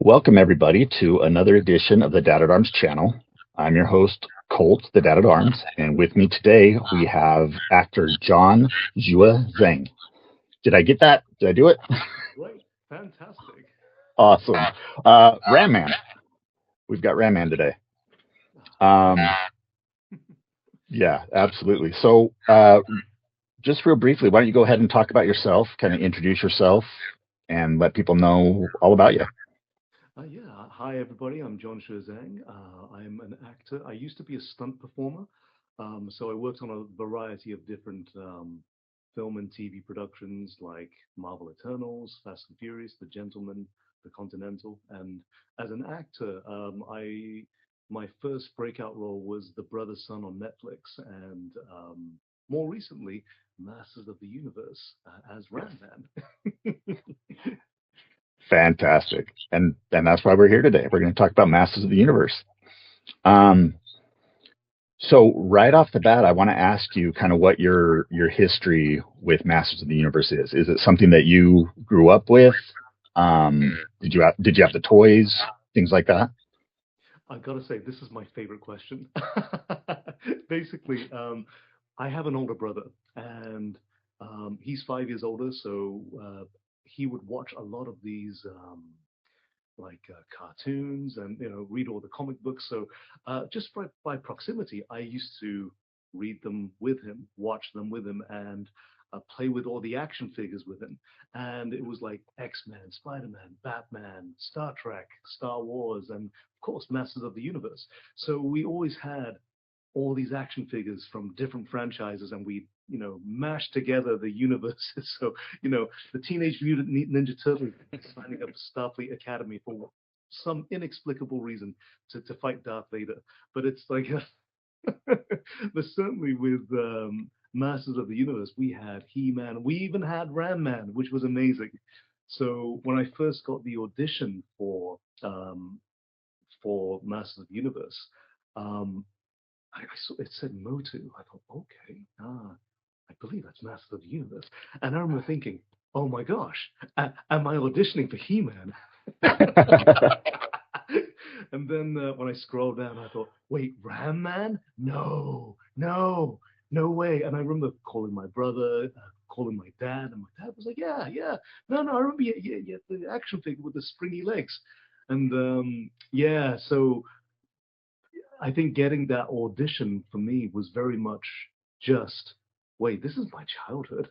Welcome, everybody, to another edition of the Dad at Arms channel. I'm your host, Colt, the Dad at Arms, and with me today we have actor Jon Xue Zhang. Did I get that? Did I do it? Great, fantastic. Awesome. Ram Man. We've got Ram Man today. Yeah, absolutely. So, just real briefly, why don't you go ahead and talk about yourself, kind of introduce yourself, and let people know all about you. Yeah, hi everybody. I'm Jon Xue Zhang. I'm an actor. I used to be a stunt performer, so I worked on a variety of different film and TV productions like Marvel Eternals, Fast and Furious, The Gentleman, The Continental, and as an actor, my first breakout role was The Brother's Son on Netflix, and more recently, Masters of the Universe as Ram Man. Fantastic. And that's why we're here today. We're going to talk about Masters of the Universe. So right off the bat, I want to ask you kind of what your history with Masters of the Universe is. Is it something that you grew up with? Did you have the toys, things like that? I gotta say, this is my favorite question. Basically, I have an older brother, and he's 5 years older, so he would watch a lot of these cartoons and read all the comic books. So just by proximity, I used to read them with him, watch them with him, and play with all the action figures with him. And it was like X-Men, Spider-Man, Batman, Star Trek, Star Wars, and of course, Masters of the Universe. So we always had all these action figures from different franchises, and we mash together the universes. So the Teenage Mutant Ninja Turtles signing up to Starfleet Academy for some inexplicable reason to fight Darth Vader. But it's like but certainly with Masters of the Universe, we had He-Man, we even had Ram Man, which was amazing. So when I first got the audition for Masters of the Universe, um, I saw it said Motu. I thought, okay, I believe that's Master of the Universe. And I remember thinking, oh my gosh, am I auditioning for He-Man? And then when I scrolled down, I thought, wait, Ram Man? No, no, no way. And I remember calling my brother, calling my dad, and my dad was like, yeah, yeah. No, I remember the action figure with the springy legs. And yeah, so I think getting that audition for me was very much just, wait, this is my childhood.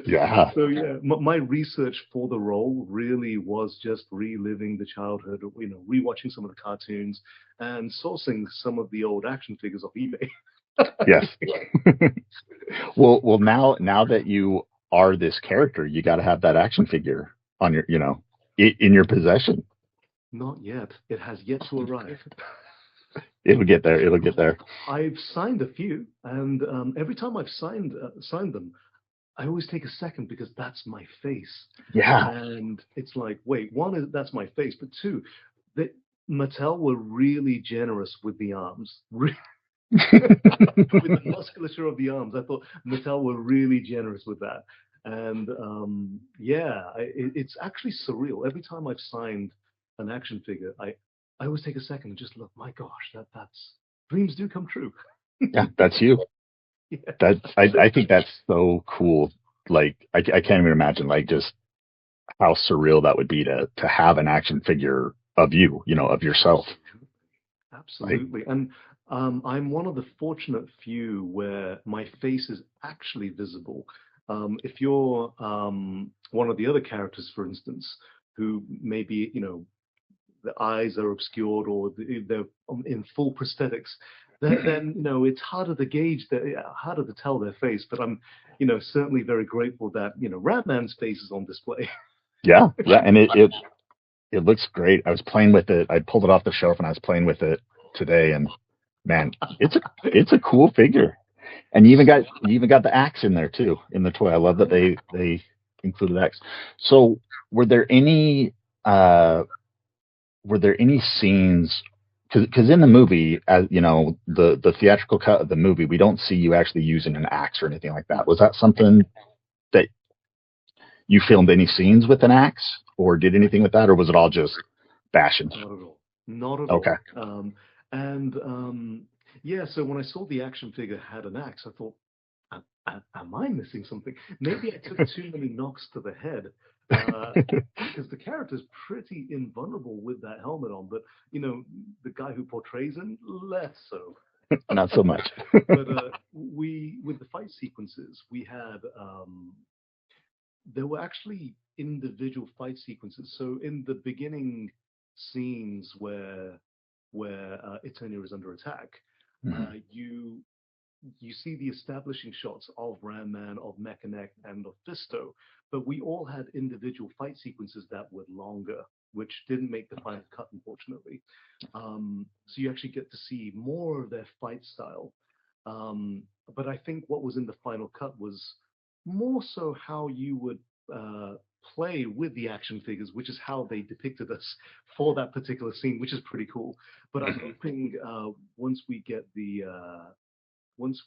Yeah. So yeah, my research for the role really was just reliving the childhood, rewatching some of the cartoons and sourcing some of the old action figures off eBay. Yes. Well, now that you are this character, you got to have that action figure on your, in your possession. Not yet. It has yet to arrive. It'll get there. It'll get there. I've signed a few, and every time I've signed them, I always take a second because that's my face. Yeah. And it's like, wait, one is that's my face, but two, that Mattel were really generous with the arms. With the musculature of the arms, I thought Mattel were really generous with that. And yeah, it's actually surreal. Every time I've signed an action figure, I always take a second and just look, my gosh, that's dreams do come true. Yeah, that's you. Yeah. I think that's so cool. Like I can't even imagine like just how surreal that would be to have an action figure of you, of yourself. Absolutely. And I'm one of the fortunate few where my face is actually visible. If you're one of the other characters, for instance, who maybe, the eyes are obscured or they're in full prosthetics, then it's harder to gauge, harder to tell their face. But I'm, certainly very grateful that Ratman's face is on display. Yeah, and it looks great. I was playing with it. I pulled it off the shelf and I was playing with it today, and man, it's a cool figure. And you even got the axe in there too in the toy. I love that they included axe. So were there any scenes? Because in the movie, as you know, the theatrical cut of the movie, we don't see you actually using an axe or anything like that. Was that something that you filmed any scenes with an axe? or did anything with that, or was it all just bashing? Not at all. Not at Okay. all. And yeah, so when I saw the action figure had an axe, I thought, am I missing something? Maybe I took too many knocks to the head. Because the character's pretty invulnerable with that helmet on, but the guy who portrays him, less so. Not so much. But we, with the fight sequences, we had there were actually individual fight sequences. So in the beginning scenes where Eternia is under attack, you see the establishing shots of Ram Man, of Mechanic, and of Fisto, but we all had individual fight sequences that were longer, which didn't make the final cut, unfortunately. So you actually get to see more of their fight style. But I think what was in the final cut was more so how you would play with the action figures, which is how they depicted us for that particular scene, which is pretty cool. But I'm hoping once we get the once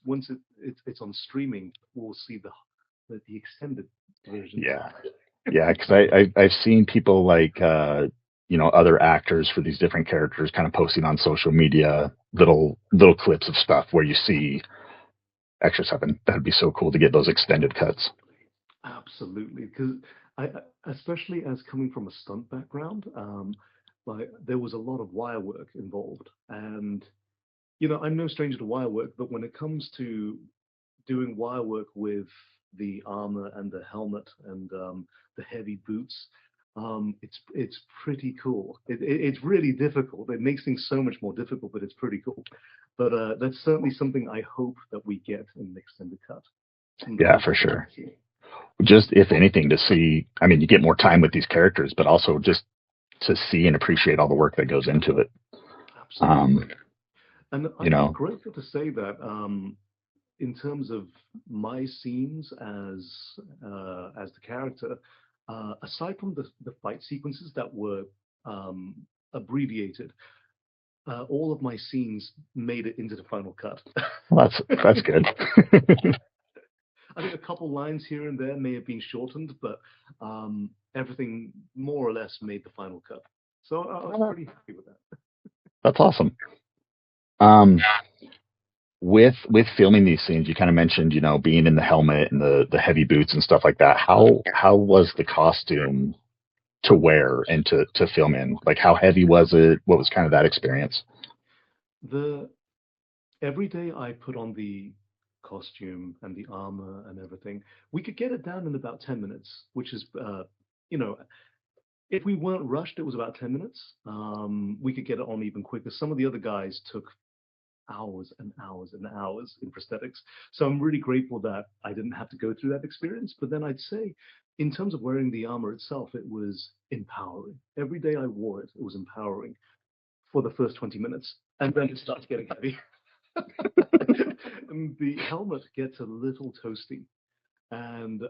it's on streaming, we'll see the extended version. Yeah, because I've seen people like other actors for these different characters kind of posting on social media little clips of stuff where you see extra stuff, and that'd be so cool to get those extended cuts. Absolutely, because I, especially as coming from a stunt background, like there was a lot of wire work involved, and I'm no stranger to wire work, but when it comes to doing wire work with the armor and the helmet and the heavy boots, it's pretty cool. It's really difficult. It makes things so much more difficult, but it's pretty cool. But that's certainly something I hope that we get in the extended cut. Yeah, for sure. Just if anything, to see. I mean, you get more time with these characters, but also just to see and appreciate all the work that goes into it. Absolutely. And I'm grateful to say that in terms of my scenes as the character, aside from the fight sequences that were abbreviated, all of my scenes made it into the final cut. Well, that's good. I think a couple lines here and there may have been shortened, but everything more or less made the final cut. So I was pretty happy with that. That's awesome. With filming these scenes, you kind of mentioned, being in the helmet and the heavy boots and stuff like that. How was the costume to wear and to film in? Like, how heavy was it? What was kind of that experience? Every day I put on the costume and the armor and everything, we could get it down in about 10 minutes, which is, if we weren't rushed, it was about 10 minutes. We could get it on even quicker. Some of the other guys took hours and hours and hours in prosthetics. So I'm really grateful that I didn't have to go through that experience. But then I'd say, in terms of wearing the armor itself, it was empowering. Every day I wore it, it was empowering for the first 20 minutes. And then it starts getting heavy. And the helmet gets a little toasty. And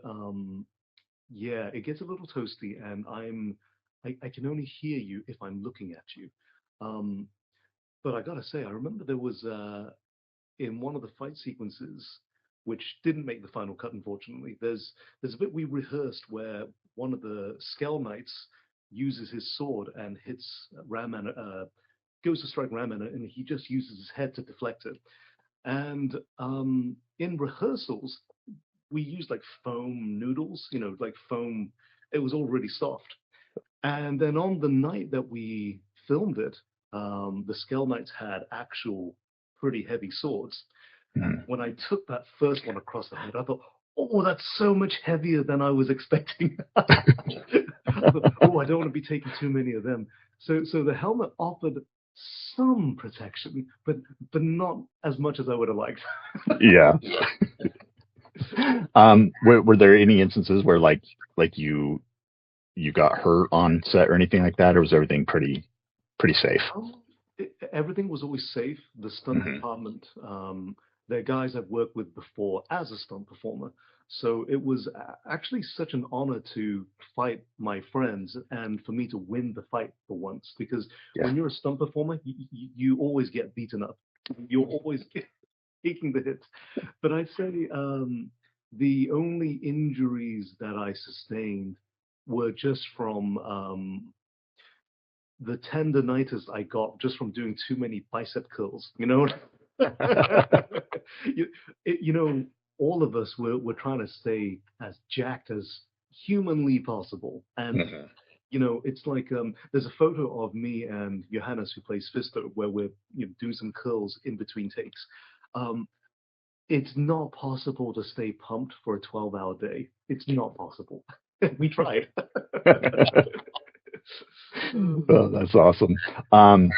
yeah, it gets a little toasty. And I can only hear you if I'm looking at you. But I gotta say, I remember there was in one of the fight sequences, which didn't make the final cut, unfortunately. There's a bit we rehearsed where one of the Skell Knights uses his sword and hits Ramman, goes to strike Ramman, and he just uses his head to deflect it. And in rehearsals, we used like foam noodles, like foam. It was all really soft. And then on the night that we filmed it, the Skell Knights had actual pretty heavy swords. When I took that first one across the head, I thought, oh, that's so much heavier than I was expecting. I thought, oh, I don't want to be taking too many of them. So the helmet offered some protection, but not as much as I would have liked. Yeah. Were there any instances where like you got hurt on set or anything like that, or was everything pretty safe? Everything was always safe. The stunt department, they're guys I've worked with before as a stunt performer. So it was actually such an honor to fight my friends and for me to win the fight for once. Because when you're a stunt performer, you always get beaten up. You're always taking the hits. But I'd say the only injuries that I sustained were just from the tendonitis I got just from doing too many bicep curls. You know, you, you know, all of us were trying to stay as jacked as humanly possible, and Mhm. it's like there's a photo of me and Johannes who plays Fisto where we're doing some curls in between takes. Um, it's not possible to stay pumped for a 12-hour day. It's not possible. We tried. Oh, that's awesome. Um,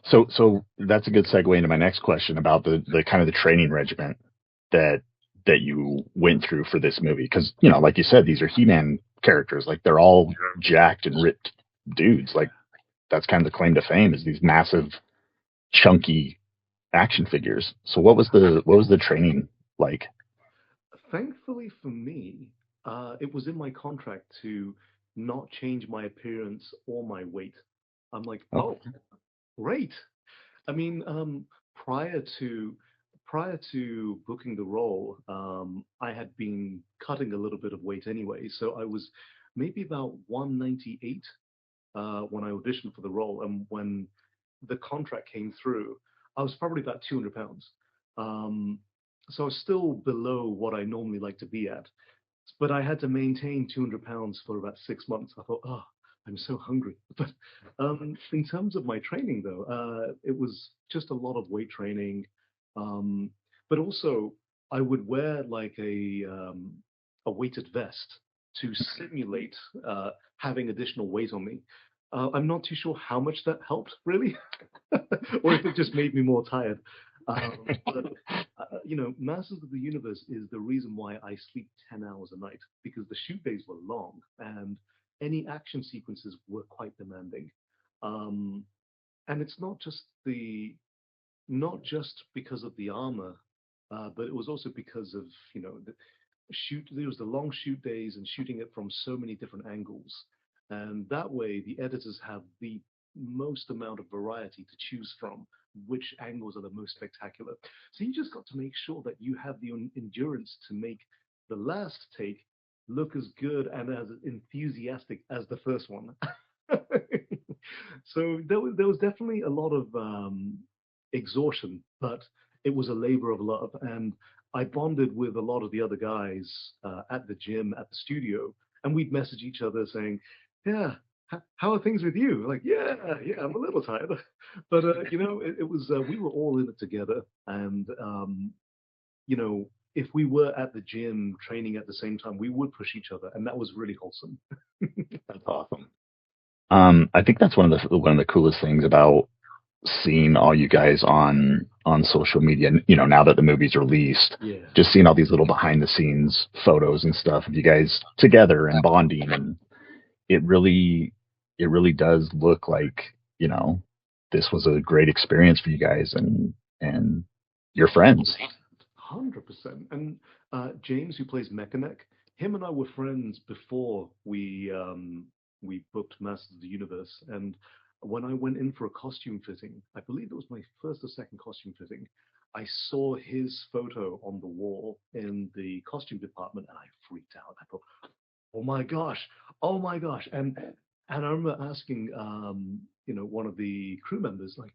so that's a good segue into my next question about the kind of the training regimen that you went through for this movie. Because like you said, these are He-Man characters. Like they're all jacked and ripped dudes. Like that's kind of the claim to fame is these massive, chunky action figures. So what was the training like? Thankfully for me, it was in my contract to not change my appearance or my weight. I'm like, Oh, oh, great. I mean, prior to booking the role, I had been cutting a little bit of weight anyway, so I was maybe about 198 when I auditioned for the role, and when the contract came through, I was probably about 200 pounds. Um, so I was still below what I normally like to be at, but I had to maintain 200 pounds for about 6 months. I thought, oh, I'm so hungry. But in terms of my training, though, it was just a lot of weight training. Um, but also, I would wear like a weighted vest to simulate having additional weight on me. I'm not too sure how much that helped, really, or if it just made me more tired. But Masters of the Universe is the reason why I sleep 10 hours a night because the shoot days were long and any action sequences were quite demanding. Um, and it's not just because of the armor, but it was also because of the shoot. There was the long shoot days and shooting it from so many different angles, and that way the editors have the most amount of variety to choose from. Which angles are the most spectacular? So you just got to make sure that you have the endurance to make the last take look as good and as enthusiastic as the first one. So there was definitely a lot of exhaustion, but it was a labor of love. And I bonded with a lot of the other guys at the gym, at the studio, and we'd message each other saying, "Yeah, how are things with you?" Like, "Yeah, yeah, I'm a little tired," but it was we were all in it together, and if we were at the gym training at the same time, we would push each other, and that was really wholesome. that's awesome. I think that's one of the coolest things about seeing all you guys on social media. Now that the movie's released, Yeah. just seeing all these little behind the scenes photos and stuff of you guys together and bonding, and it really it really does look like this was a great experience for you guys and your friends. 100%. And James, who plays Mechaneck, him and I were friends before we booked Masters of the Universe. And when I went in for a costume fitting, I believe it was my first or second costume fitting, I saw his photo on the wall in the costume department, and I freaked out. I thought, oh my gosh, and I remember asking one of the crew members like,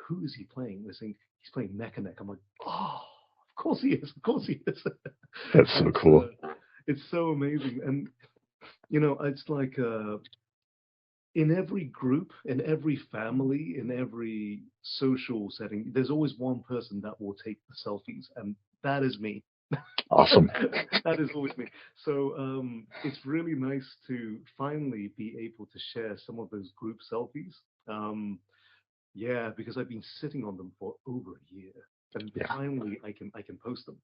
who is he playing? They're saying he's playing Mechaneck. I'm like, oh, of course he is. Of course he is. That's so And cool. it's so amazing. And it's like in every group, in every family, in every social setting, there's always one person that will take the selfies, and that is me. Awesome. That is always me. So it's really nice to finally be able to share some of those group selfies. Yeah, because I've been sitting on them for over a year, and Yeah. finally I can post them.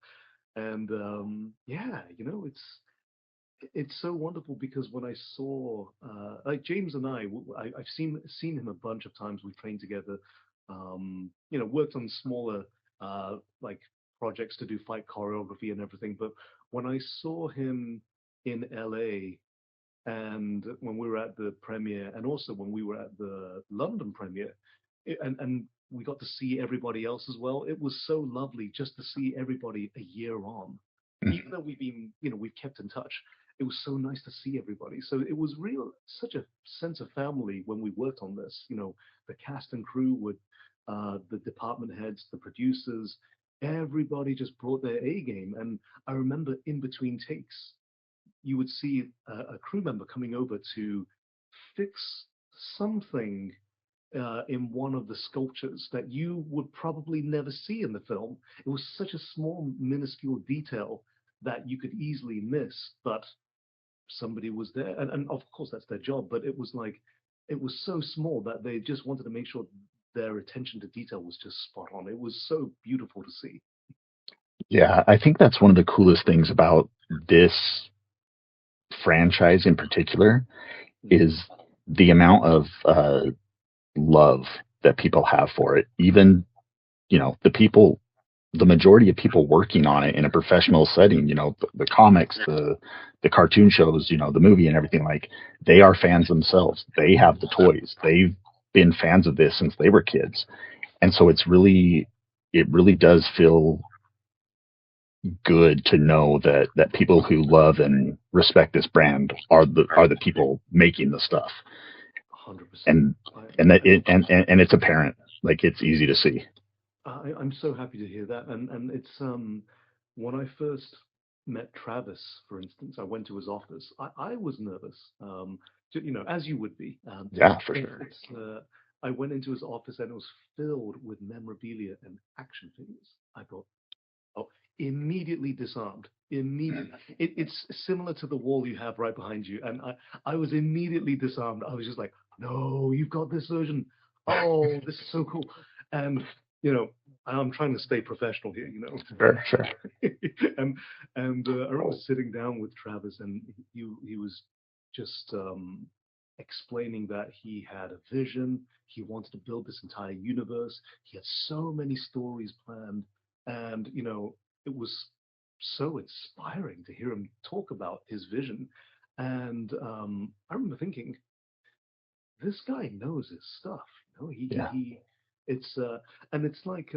And yeah, it's so wonderful because when I saw like James and I've seen him a bunch of times. We've trained together, worked on smaller like projects to do fight choreography and everything. But when I saw him in LA and when we were at the premiere, and also when we were at the London premiere, and we got to see everybody else as well. It was so lovely just to see everybody a year on, even though we've kept in touch. it was so nice to see everybody. So it was such a sense of family when we worked on this. The cast and crew with the department heads, the producers, everybody just brought their A game. And I remember in between takes, you would see a crew member coming over to fix something in one of the sculptures that you would probably never see in the film. It was such a small, minuscule detail that you could easily miss, but somebody was there. And of course, that's their job, but it was so small that they just wanted to make sure their attention to detail was just spot on. It was so beautiful to see. Yeah, I think that's one of the coolest things about this franchise in particular is the amount of love that people have for it. Even, the majority of people working on it in a professional setting, the comics, the cartoon shows, the movie and everything, like, they are fans themselves. They have the toys. They've been fans of this since they were kids. And so it really does feel good to know that people who love and respect this brand are the people making the stuff. 100%. And and it's apparent, like, it's easy to see. I'm so happy to hear that. And it's when I first met Travis, for instance, I went to his office. I was nervous, as you would be. Yeah, for But sure. I went into his office and it was filled with memorabilia and action figures. I thought, oh, immediately disarmed. Immediately. It's similar to the wall you have right behind you. And I was immediately disarmed. I was just like, no, you've got this version. Oh, this is so cool. And, I'm trying to stay professional here. Sure. and I remember sitting down with Travis, and he was just explaining that he had a vision. He wanted to build this entire universe. He had so many stories planned, and it was so inspiring to hear him talk about his vision. And I remember thinking, this guy knows his stuff. Yeah. It's and it's like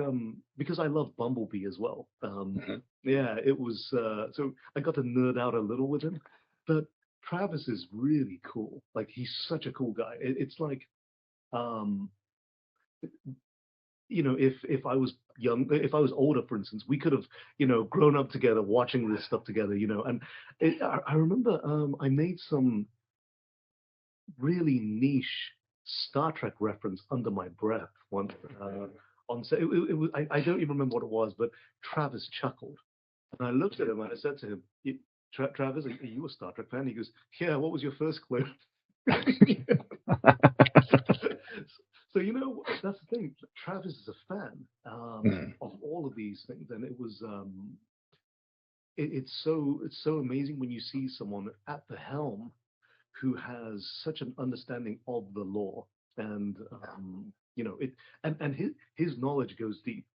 because I love Bumblebee as well. Mhm. Yeah, it was so I got to nerd out a little with him, but Travis is really cool. Like, he's such a cool guy. It's like um, if I was young, if I was older, for instance, we could have grown up together watching this stuff together. And I remember I made some really niche Star Trek reference under my breath once on set. It was, I don't even remember what it was, but Travis chuckled. And I looked at him and I said to him, Travis, are you a Star Trek fan? He goes, yeah, what was your first clue? So, that's the thing. Travis is a fan Mhm. of all of these things. And it was, it's so amazing when you see someone at the helm who has such an understanding of the law, and it, and his knowledge goes deep.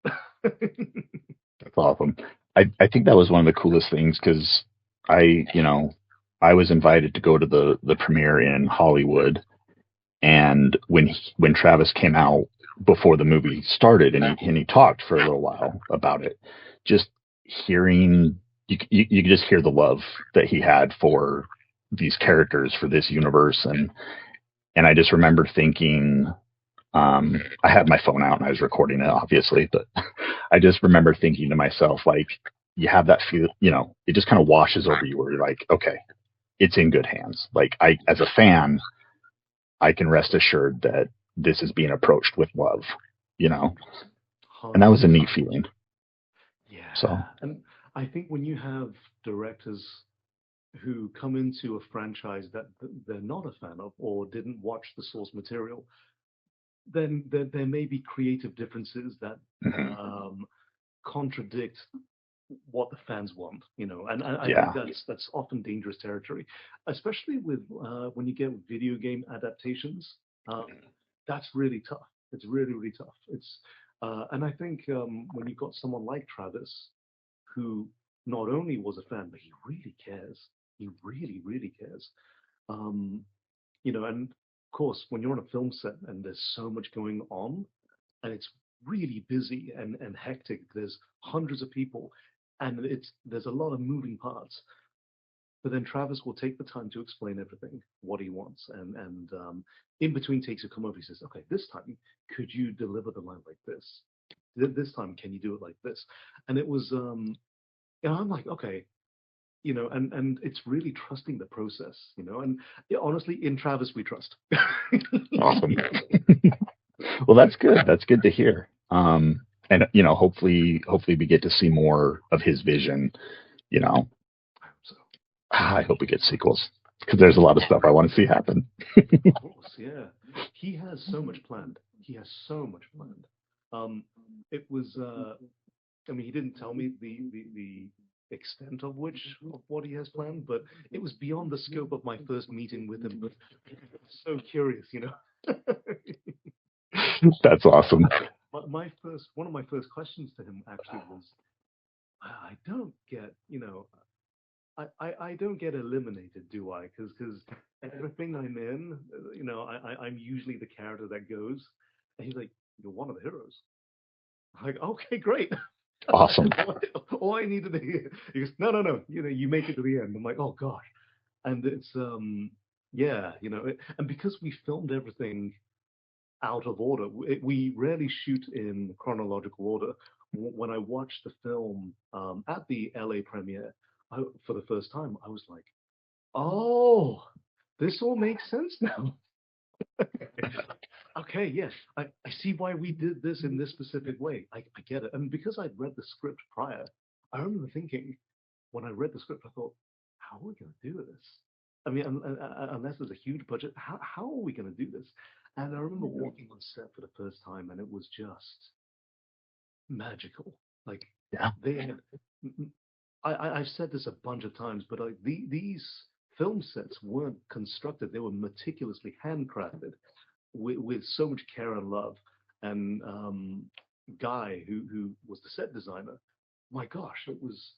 That's awesome. I think that was one of the coolest things because I, you know, I was invited to go to the premiere in Hollywood, and when Travis came out before the movie started, and he talked for a little while about it, just hearing you could just hear the love that he had for these characters, for this universe, and I just remember thinking, I had my phone out and I was recording it, obviously, but I just remember thinking to myself, like, you have that feel, it just kind of washes over you where you're like, okay, it's in good hands. Like, as a fan, I can rest assured that this is being approached with love, you know, and that was a 100%. neat feeling. So, Yeah, and I think when you have directors who come into a franchise that they're not a fan of or didn't watch the source material, then there may be creative differences that mhm, um, contradict what the fans want, and I think yeah, that's often dangerous territory, especially with when you get video game adaptations. That's really tough. It's really, really tough. And I think when you've got someone like Travis, who not only was a fan, but he really cares. He really, really cares. Um, and of course, when you're on a film set and there's so much going on, and it's really busy and hectic, there's hundreds of people, and there's a lot of moving parts. but then Travis will take the time to explain everything, what he wants, and in between takes a come over. He says, "Okay, this time could you deliver the line like this? This time can you do it like this?" And it was, I'm like, okay, and it's really trusting the process, and yeah, honestly, in Travis we trust. Awesome. Well, that's good. That's good to hear. And hopefully we get to see more of his vision. You know, So, I hope we get sequels because there's a lot of stuff I want to see happen. of course, yeah, he has so much planned. He has so much planned. It was, I mean, he didn't tell me the extent of what he has planned, but it was beyond the scope of my first meeting with him. But so curious. That's awesome. One of my first questions to him actually was, I don't get, I don't get eliminated, do I? Because everything I'm in, I'm usually the character that goes. And he's like, "You're one of the heroes." I'm like, "Okay, great." Awesome. All I need to hear. He goes, "No, no, no. You make it to the end." I'm like, "Oh gosh," and it's yeah, and because we filmed everything out of order, we rarely shoot in chronological order. When I watched the film at the LA premiere for the first time, I was like, "Oh, this all makes sense now." Okay, yes, I see why we did this in this specific way. I get it. And because I'd read the script prior, I remember thinking, when I read the script, I thought, how are we going to do this? I mean, unless there's a huge budget, how are we going to do this? And I remember walking on set for the first time, and it was just magical. Like, Yeah. they had, I've said this a bunch of times, but like these film sets weren't constructed; they were meticulously handcrafted with so much care and love. And Guy, who was the set designer, my gosh, it was,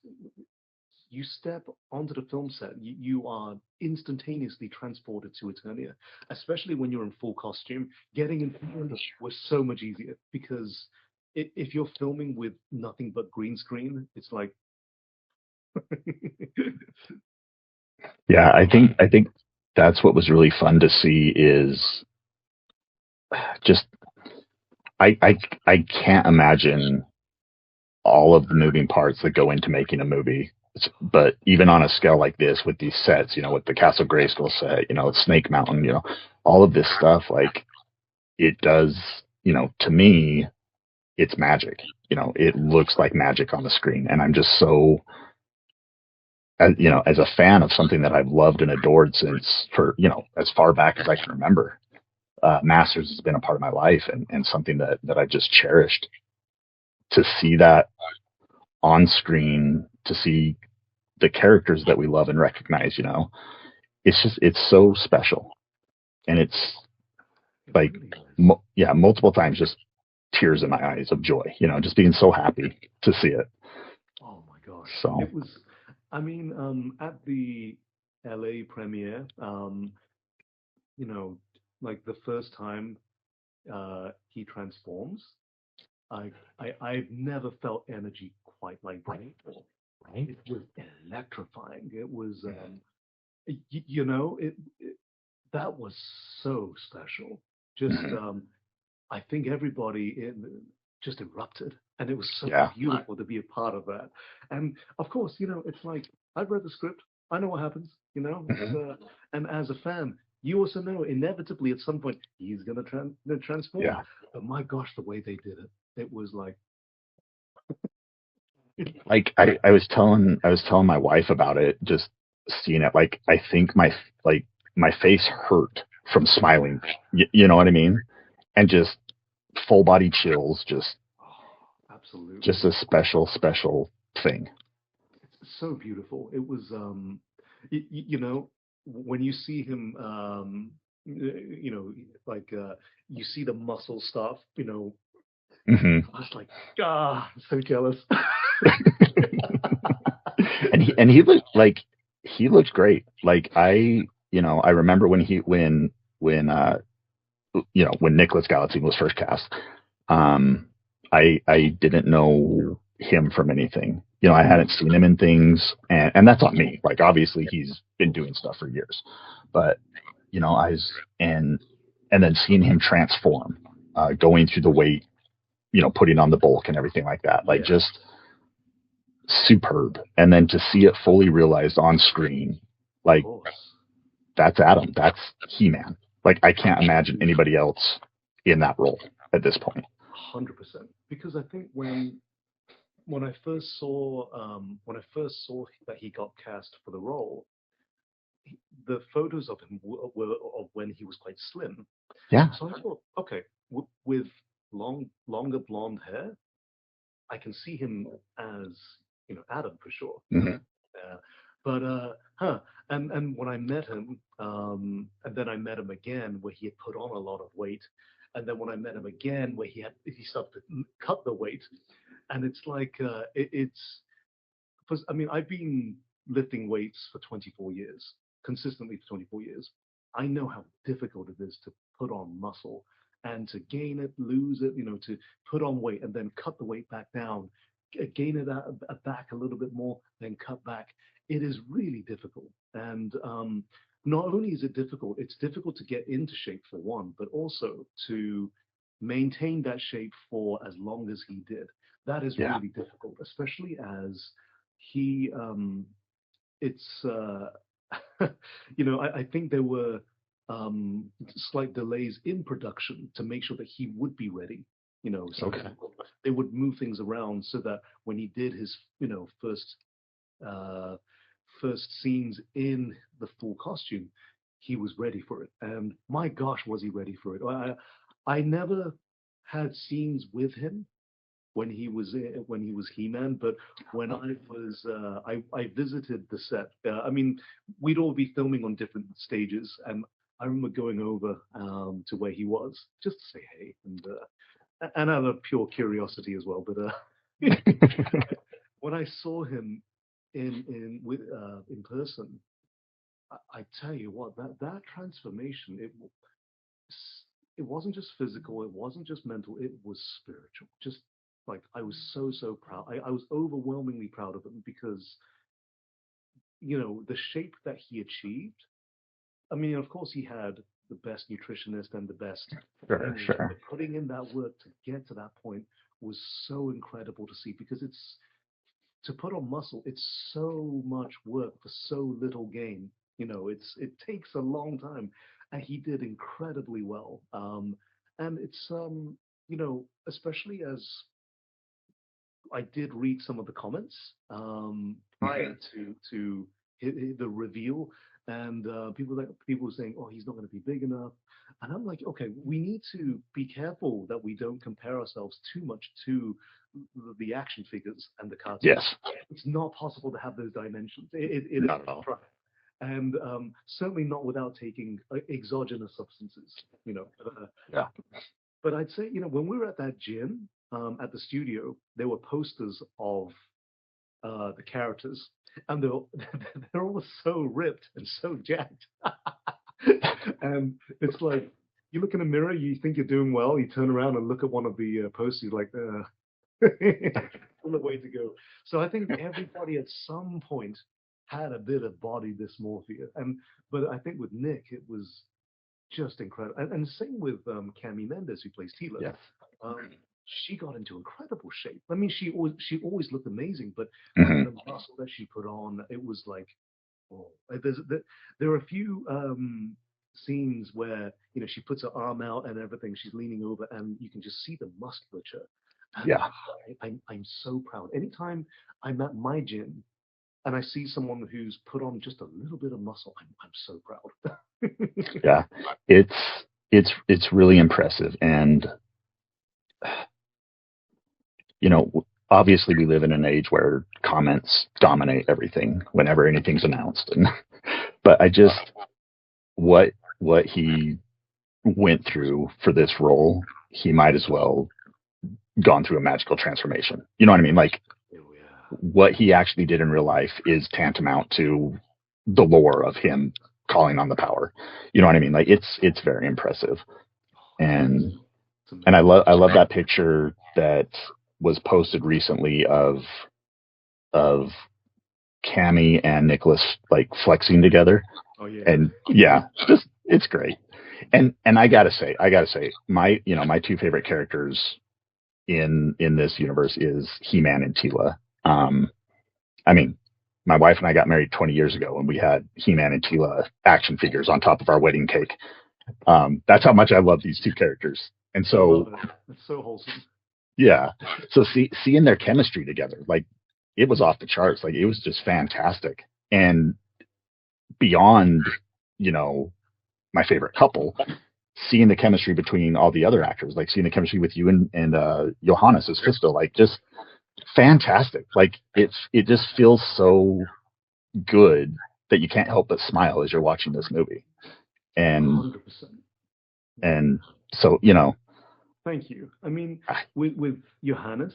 you step onto the film set, you are instantaneously transported to Eternia, especially when you're in full costume. Getting in was so much easier because if you're filming with nothing but green screen, it's like Yeah, I think that's what was really fun to see is just I can't imagine all of the moving parts that go into making a movie. But even on a scale like this, with these sets, with the Castle Grayskull set, Snake Mountain, all of this stuff, like it does, to me, it's magic. It looks like magic on the screen, and I'm just so, as a fan of something that I've loved and adored since for as far back as I can remember. Masters has been a part of my life and something that I've just cherished. To see that on screen, to see the characters that we love and recognize, it's so special. And it's like, multiple times just tears in my eyes of joy, just being so happy to see it. oh my gosh. So It was, I mean, at the LA premiere, you know, like the first time he transforms, I've never felt energy quite like that before. right. It was electrifying. It was, it that was so special. Just, I think everybody just erupted, and it was so Yeah. beautiful to be a part of that. And of course, it's like I've read the script, I know what happens, and as a fan, you also know inevitably at some point he's gonna transform. Yeah. But my gosh, the way they did it, it was like, Like I was telling my wife about it, just seeing it. Like I think my face hurt from smiling. You know what I mean? And just full body chills, absolutely, just a special thing. it's so beautiful. It was, when you see him, like you see the muscle stuff, Hmm. I was like, I'm so jealous. And he looked great. Like I remember when Nicholas Galitzine was first cast. I didn't know him from anything. I hadn't seen him in things, and that's on me. Like, obviously he's been doing stuff for years, but I was, and then seeing him transform, going through the weight, putting on the bulk and everything like that, like, just superb. And then to see it fully realized on screen, like, that's Adam, that's He-Man. Like, I can't imagine anybody else in that role at this point. 100%. Because I think when I first saw that he got cast for the role, the photos of him were of when he was quite slim. Yeah. So I thought, okay, with longer blonde hair, I can see him as Adam for sure. Mm-hmm. But and when I met him, and then I met him again where he had put on a lot of weight, and then when I met him again where he started to cut the weight, and it's like I mean, I've been lifting weights for 24 years, consistently for 24 years. I know how difficult it is to put on muscle and to gain it, lose it, to put on weight and then cut the weight back down, gain it back a little bit more, then cut back. It is really difficult. And not only is it difficult, it's difficult to get into shape for one, but also to maintain that shape for as long as he did. That is really difficult, especially as he, it's, I think there were slight delays in production to make sure that he would be ready. So they would move things around so that when he did his, first scenes in the full costume, he was ready for it. And my gosh, was he ready for it? I never had scenes with him when he was He-Man, but when I visited the set. I mean, we'd all be filming on different stages, and I remember going over to where he was just to say hey, and out of pure curiosity as well. But when I saw him in person, I tell you what, that transformation, it wasn't just physical, it wasn't just mental, it was spiritual. Just like, I was so proud. I was overwhelmingly proud of him because the shape that he achieved. I mean, of course, he had the best nutritionist and the best. Sure. But putting in that work to get to that point was so incredible to see, because to put on muscle, it's so much work for so little gain. It takes a long time, and he did incredibly well. And it's especially as I did read some of the comments prior to the reveal, and people were saying, "Oh, he's not going to be big enough," and I'm like, "Okay, we need to be careful that we don't compare ourselves too much to the action figures and the cartoons. Yes, it's not possible to have those dimensions. It not is at all. and certainly not without taking exogenous substances. Yeah. But I'd say, when we were at that gym at the studio, there were posters of the characters, and they're all so ripped and so jacked. And it's like, you look in a mirror, you think you're doing well, you turn around and look at one of the posters, like, on the way to go. So I think everybody at some point had a bit of body dysmorphia, but I think with Nick, it was just incredible. And same with Cami Mendes, who plays Tila. Yes. She got into incredible shape. I mean, she always looked amazing, but Mm-hmm. the muscle that she put on, it was like, oh. There are a few scenes where she puts her arm out and everything. She's leaning over, and you can just see the musculature. And Yeah. I'm so proud. Anytime I'm at my gym and I see someone who's put on just a little bit of muscle, I'm so proud. Yeah, it's really impressive. And obviously we live in an age where comments dominate everything whenever anything's announced. And but I just, what he went through for this role, he might as well gone through a magical transformation. You know what I mean? Like, what he actually did in real life is tantamount to the lore of him calling on the power. You know what I mean? Like, it's very impressive. And I love that picture that was posted recently of of Cammy and Nicholas like flexing together. Oh yeah. And yeah, just it's great. And I gotta say, my two favorite characters in this universe is He-Man and Teela. I mean, my wife and I got married 20 years ago, and we had He-Man and Teela action figures on top of our wedding cake. That's how much I love these two characters. And I love so, it. It's so wholesome. yeah, so seeing their chemistry together, like it was off the charts. Like it was just fantastic. And beyond, you know, my favorite couple, seeing the chemistry between all the other actors, like seeing the chemistry with you and Johannes as Fisto, like just fantastic. Like it just feels so good that you can't help but smile as you're watching this movie. And 100%. and so, you know, Thank you. I mean, with Johannes,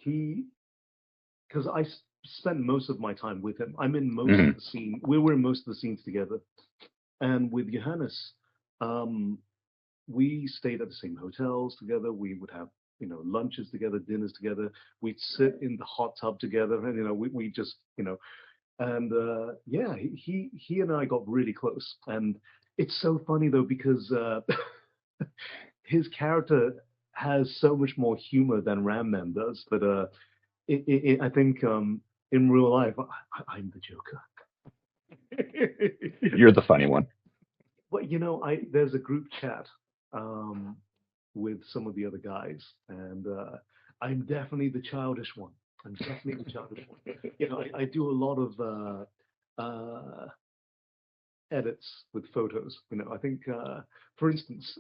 because spent most of my time with him. I'm in most mhm, of the scene. We were in most of the scenes together. And with Johannes, we stayed at the same hotels together. We would have, lunches together, dinners together. We'd sit in the hot tub together, and we just, and yeah, he and I got really close. And it's so funny though because his character has so much more humor than Ram Man does. But I think in real life, I'm the Joker. you're the funny one. But there's a group chat um, with some of the other guys, and I'm definitely the childish one. I'm definitely the childish one. I do a lot of edits with photos. I think, for instance,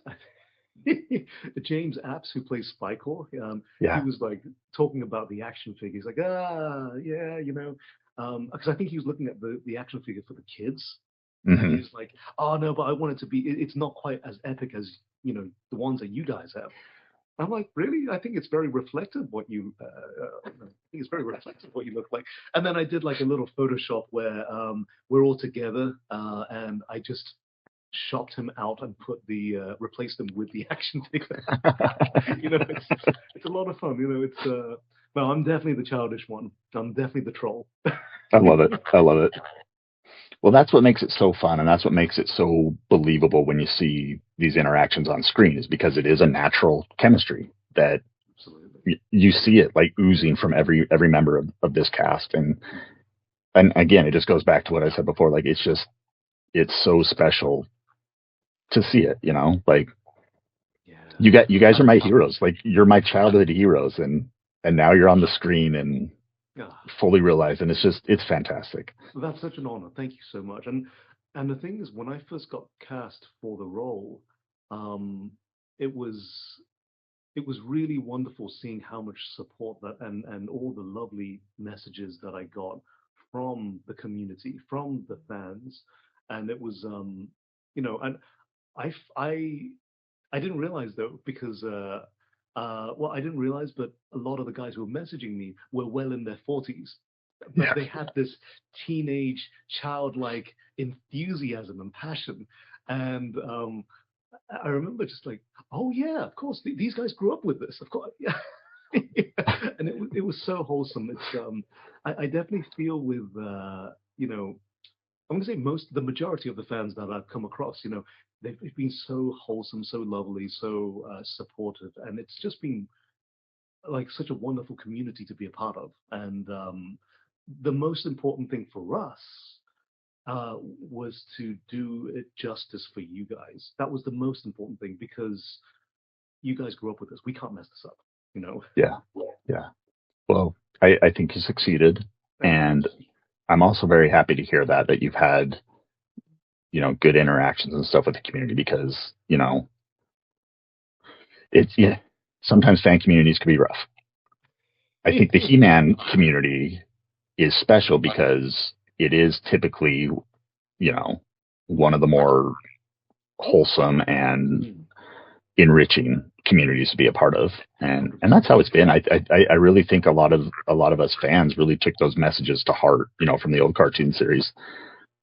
James Apps, who plays Spycore, he Yeah. was like talking about the action figures, like, yeah, because I think he was looking at the action figure for the kids, and Hmm. he's like, oh no, but I want it to be, it's not quite as epic as the ones that you guys have. I'm like, really? I think it's very reflective what you. I think it's very reflective what you look like. And then I did like a little Photoshop where we're all together, and I just shopped him out and replaced him with the action figure. It's a lot of fun. It's well, I'm definitely the childish one. I'm definitely the troll. I love it. I love it. Well, that's what makes it so fun, and that's what makes it so believable when you see these interactions on screen, is because it is a natural chemistry that Absolutely. you see it like oozing from every member of this cast. And again, it just goes back to what I said before. Like it's so special to see it. Like Yeah. you guys are my heroes. Like you're my childhood heroes, and now you're on the screen and Yeah. fully realized, and it's fantastic. That's such an honor. Thank you so much. And the thing is, when I first got cast for the role, um, it was it was really wonderful seeing how much support that and all the lovely messages that I got from the community, from the fans, and it was and I I I didn't realize though because well I didn't realize, but a lot of the guys who were messaging me were well in their 40s, but Yeah. they had this teenage childlike enthusiasm and passion, and I remember just like, oh yeah, of course these guys grew up with this, of course, yeah. And it was so wholesome. It's I definitely feel with I'm going to say the majority of the fans that I've come across, they've been so wholesome, so lovely, so supportive, and it's just been like such a wonderful community to be a part of. And the most important thing for us was to do it justice for you guys. That was the most important thing because you guys grew up with us. We can't mess this up. Yeah. Yeah. Well, I think you succeeded, Thank you. and I'm also very happy to hear that you've had good interactions and stuff with the community, because it's yeah, sometimes fan communities can be rough. I think the He-Man community is special because it is typically you know one of the more wholesome and Mm, enriching communities to be a part of, and that's how it's been. I really think a lot of us fans really took those messages to heart, from the old cartoon series,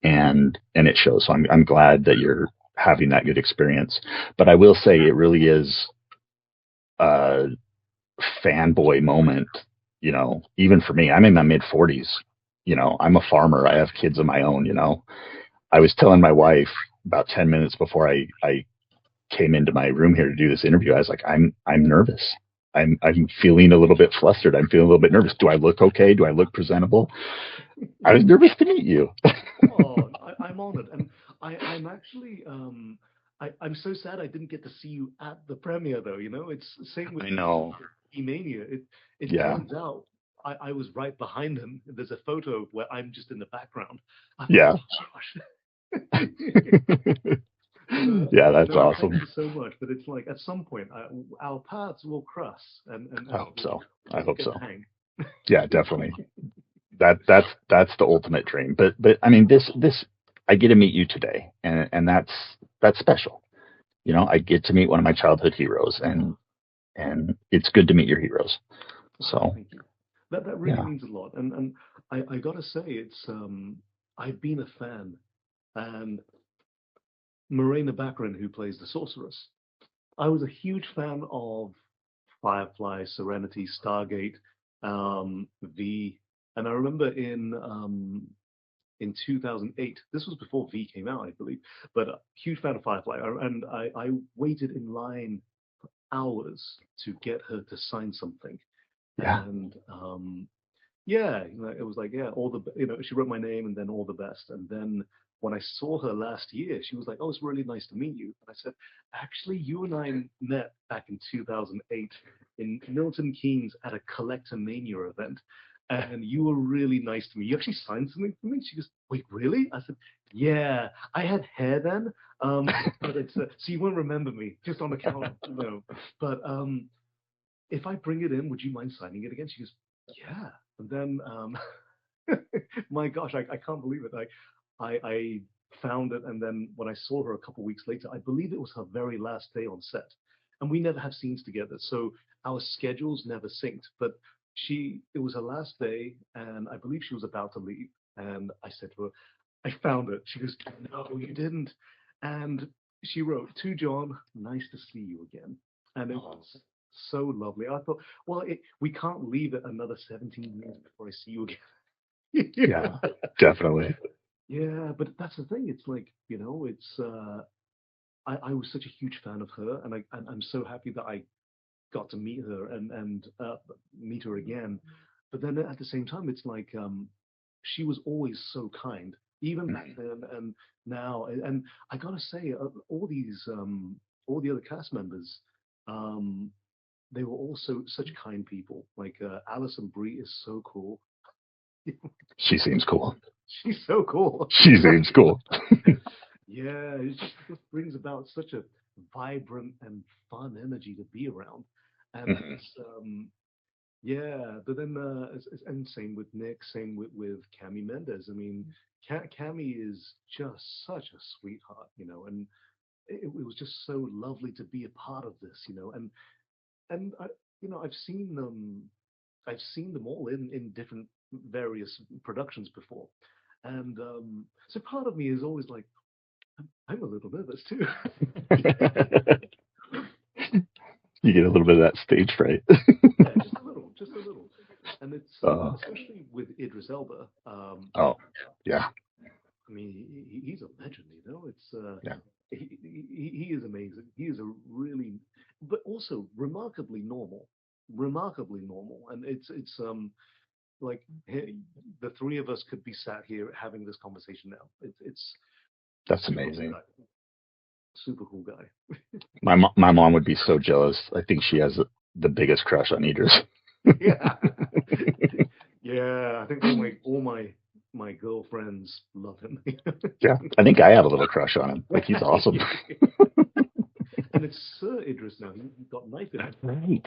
and it shows. So I'm glad that you're having that good experience. But I will say it really is a fanboy moment You know, even for me, I'm in my mid 40s. You know, I'm a farmer. I have kids of my own. You know, I was telling my wife about 10 minutes before I came into my room here to do this interview. I was like, I'm nervous. I'm feeling a little bit flustered. I'm feeling a little bit nervous. Do I look okay? Do I look presentable? I was nervous to meet you. Oh, I'm honored, and I'm actually I'm so sad I didn't get to see you at the premiere, though. You know, it's same with I know. E-Mania. It Yeah. turns out I was right behind him. There's a photo where I'm just in the background. I thought, Yeah. oh gosh. Yeah, that's No, thank awesome. you so much. But it's like at some point our paths will cross, I and hope so. I we'll hope get to so. hang. Yeah, definitely. That's the ultimate dream. But I mean, this I get to meet you today, and that's special. You know, I get to meet one of my childhood heroes, and it's good to meet your heroes. Oh, So thank you. That really yeah, means a lot. And I gotta say, it's I've been a fan, and Morena Baccarin, who plays the sorceress, I was a huge fan of Firefly, Serenity, Stargate, V, and I remember in 2008. This was before V came out, I believe, but a huge fan of Firefly, and I waited in line hours to get her to sign something, yeah, and yeah, it was like, yeah, all the, she wrote my name and then all the best. And then when I saw her last year, she was like, oh, it's really nice to meet you. And I said, actually, you and I met back in 2008 in Milton Keynes at a Collector Mania event. And you were really nice to me. You actually signed something for me. She goes, wait, really? I said, yeah, I had hair then. But it's, so you won't remember me just on account, But if I bring it in, would you mind signing it again? She goes, yeah. And then, my gosh, I can't believe it. I found it, and then when I saw her a couple of weeks later, I believe it was her very last day on set, and we never have scenes together, so our schedules never synced. But it was her last day, and I believe she was about to leave, and I said to her, I found it. She goes, no, you didn't. And she wrote, to John, nice to see you again. And it was so lovely. I thought, well, we can't leave it another 17 years before I see you again. yeah, definitely. Yeah, but that's the thing. It's like, it's I was such a huge fan of her, and I'm so happy that I got to meet her and meet her again. But then at the same time, it's like she was always so kind, even back then and now. And I gotta say, all the other cast members, um, they were also such kind people. Like Alison Brie is so cool. She seems cool. She's so cool. She seems cool. Yeah, it just brings about such a vibrant and fun energy to be around. And Mhm. it's yeah, but then and same with Nick, same with Cami Mendes. I mean, Cami is just such a sweetheart, and it was just so lovely to be a part of this, and I've seen them all in different various productions before, and so part of me is always like, I'm a little nervous too. You get a little bit of that stage fright. Yeah, just a little, and it's uh, especially with Idris Elba. oh, yeah, I mean, he's a legend, It's yeah. he is amazing. He is a really, but also remarkably normal, and it's like, hey, the three of us could be sat here having this conversation now. It's That's super cool amazing. guy, super cool guy. My mom would be so jealous. I think she has the biggest crush on Idris. Yeah, yeah. I think all my girlfriends love him. Yeah, I think I have a little crush on him. Like he's awesome. And it's Sir Idris now. He got knife in That's it. right.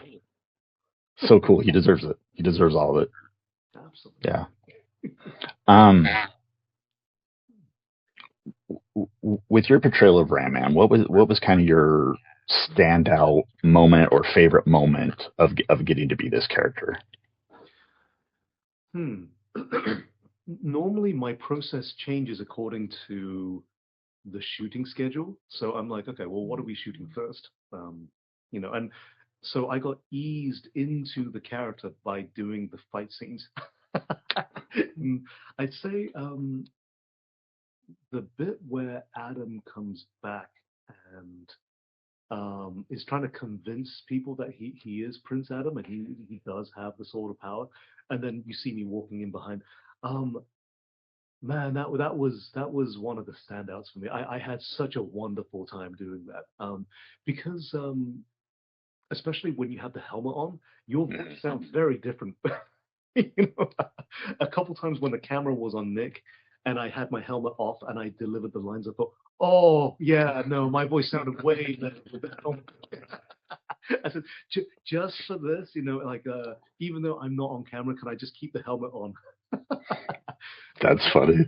So cool. He deserves it. He deserves all of it. Absolutely. Yeah. Um, with your portrayal of Ram Man, what was kind of your standout moment or favorite moment of getting to be this character? Hmm. Normally, my process changes according to the shooting schedule. So I'm like, okay, well, what are we shooting first? And So I got eased into the character by doing the fight scenes. I'd say the bit where Adam comes back and is trying to convince people that he is Prince Adam and he does have the sword of power, and then you see me walking in behind. Um, Man, that was one of the standouts for me. I had such a wonderful time doing that because especially when you have the helmet on, your voice sounds very different. you know, a couple times when the camera was on Nick and I had my helmet off and I delivered the lines, I thought, oh yeah, no, my voice sounded way better with the helmet. I said, just for this, like even though I'm not on camera, can I just keep the helmet on? That's funny.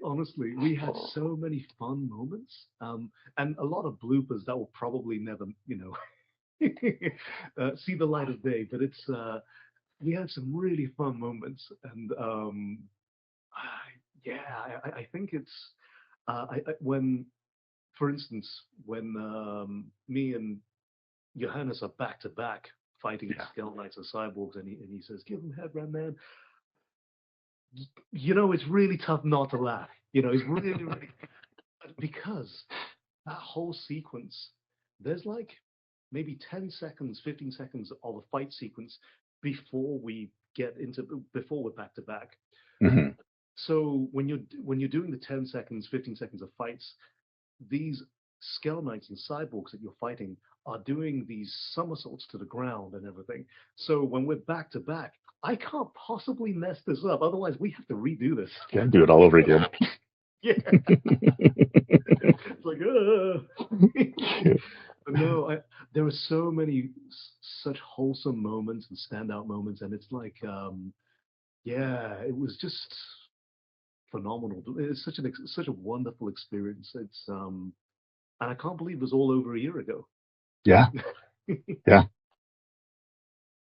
Honestly, we had so many fun moments, and a lot of bloopers that will probably never, see the light of day. But we had some really fun moments, and yeah, I think it's when, for instance, when me and Johannes are back to back fighting Skell Knights and Cyborgs, and he says, "Give him head, Red Man." It's really tough not to laugh. It's really, really because that whole sequence, there's like maybe 10 seconds, 15 seconds of a fight sequence before before we're back to back. Mm-hmm. So when you're doing the 10 seconds, 15 seconds of fights, these Skell Knights and Cyborgs that you're fighting are doing these somersaults to the ground and everything. So when we're back to back, I can't possibly mess this up. Otherwise, we have to redo this. Yeah, do it all over again. Yeah. It's like, but no, there were so many such wholesome moments and standout moments, and it's like, yeah, it was just phenomenal. It's such a wonderful experience. And I can't believe it was all over a year ago. Yeah, yeah.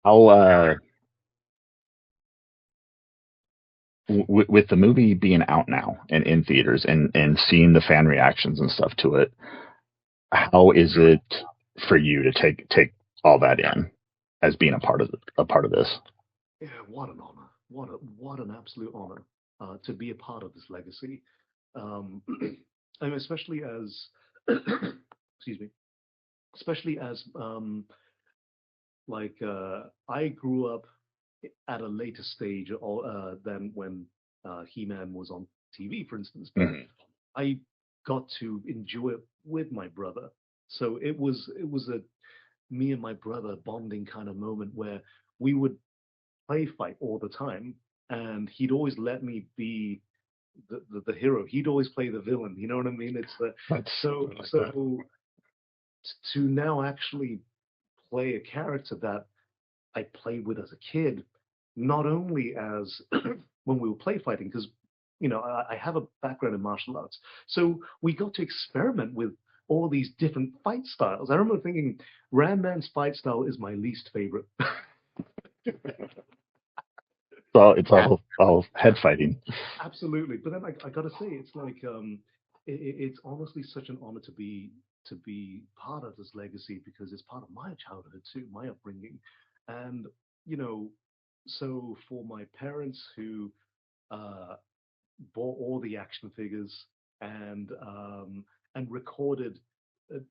I'll with the movie being out now and in theaters and seeing the fan reactions and stuff to it, how is it for you to take all that in as being a part of this? Yeah, what an honor! What an absolute honor to be a part of this legacy. And especially as, excuse me, especially as like I grew up at a later stage than when He-Man was on TV, for instance. But I got to enjoy it with my brother, so it was a me and my brother bonding kind of moment where we would play fight all the time, and he'd always let me be the hero. He'd always play the villain. You know what I mean? It's so to now actually play a character that I played with as a kid, not only as when we were play fighting, because I have a background in martial arts, so we got to experiment with all these different fight styles. I remember thinking Ram Man's fight style is my least favorite. So it's all head fighting. Absolutely, but then I gotta say, it's like it's honestly such an honor to be part of this legacy because it's part of my childhood too, my upbringing, and you know, so for my parents who uh, bought all the action figures and recorded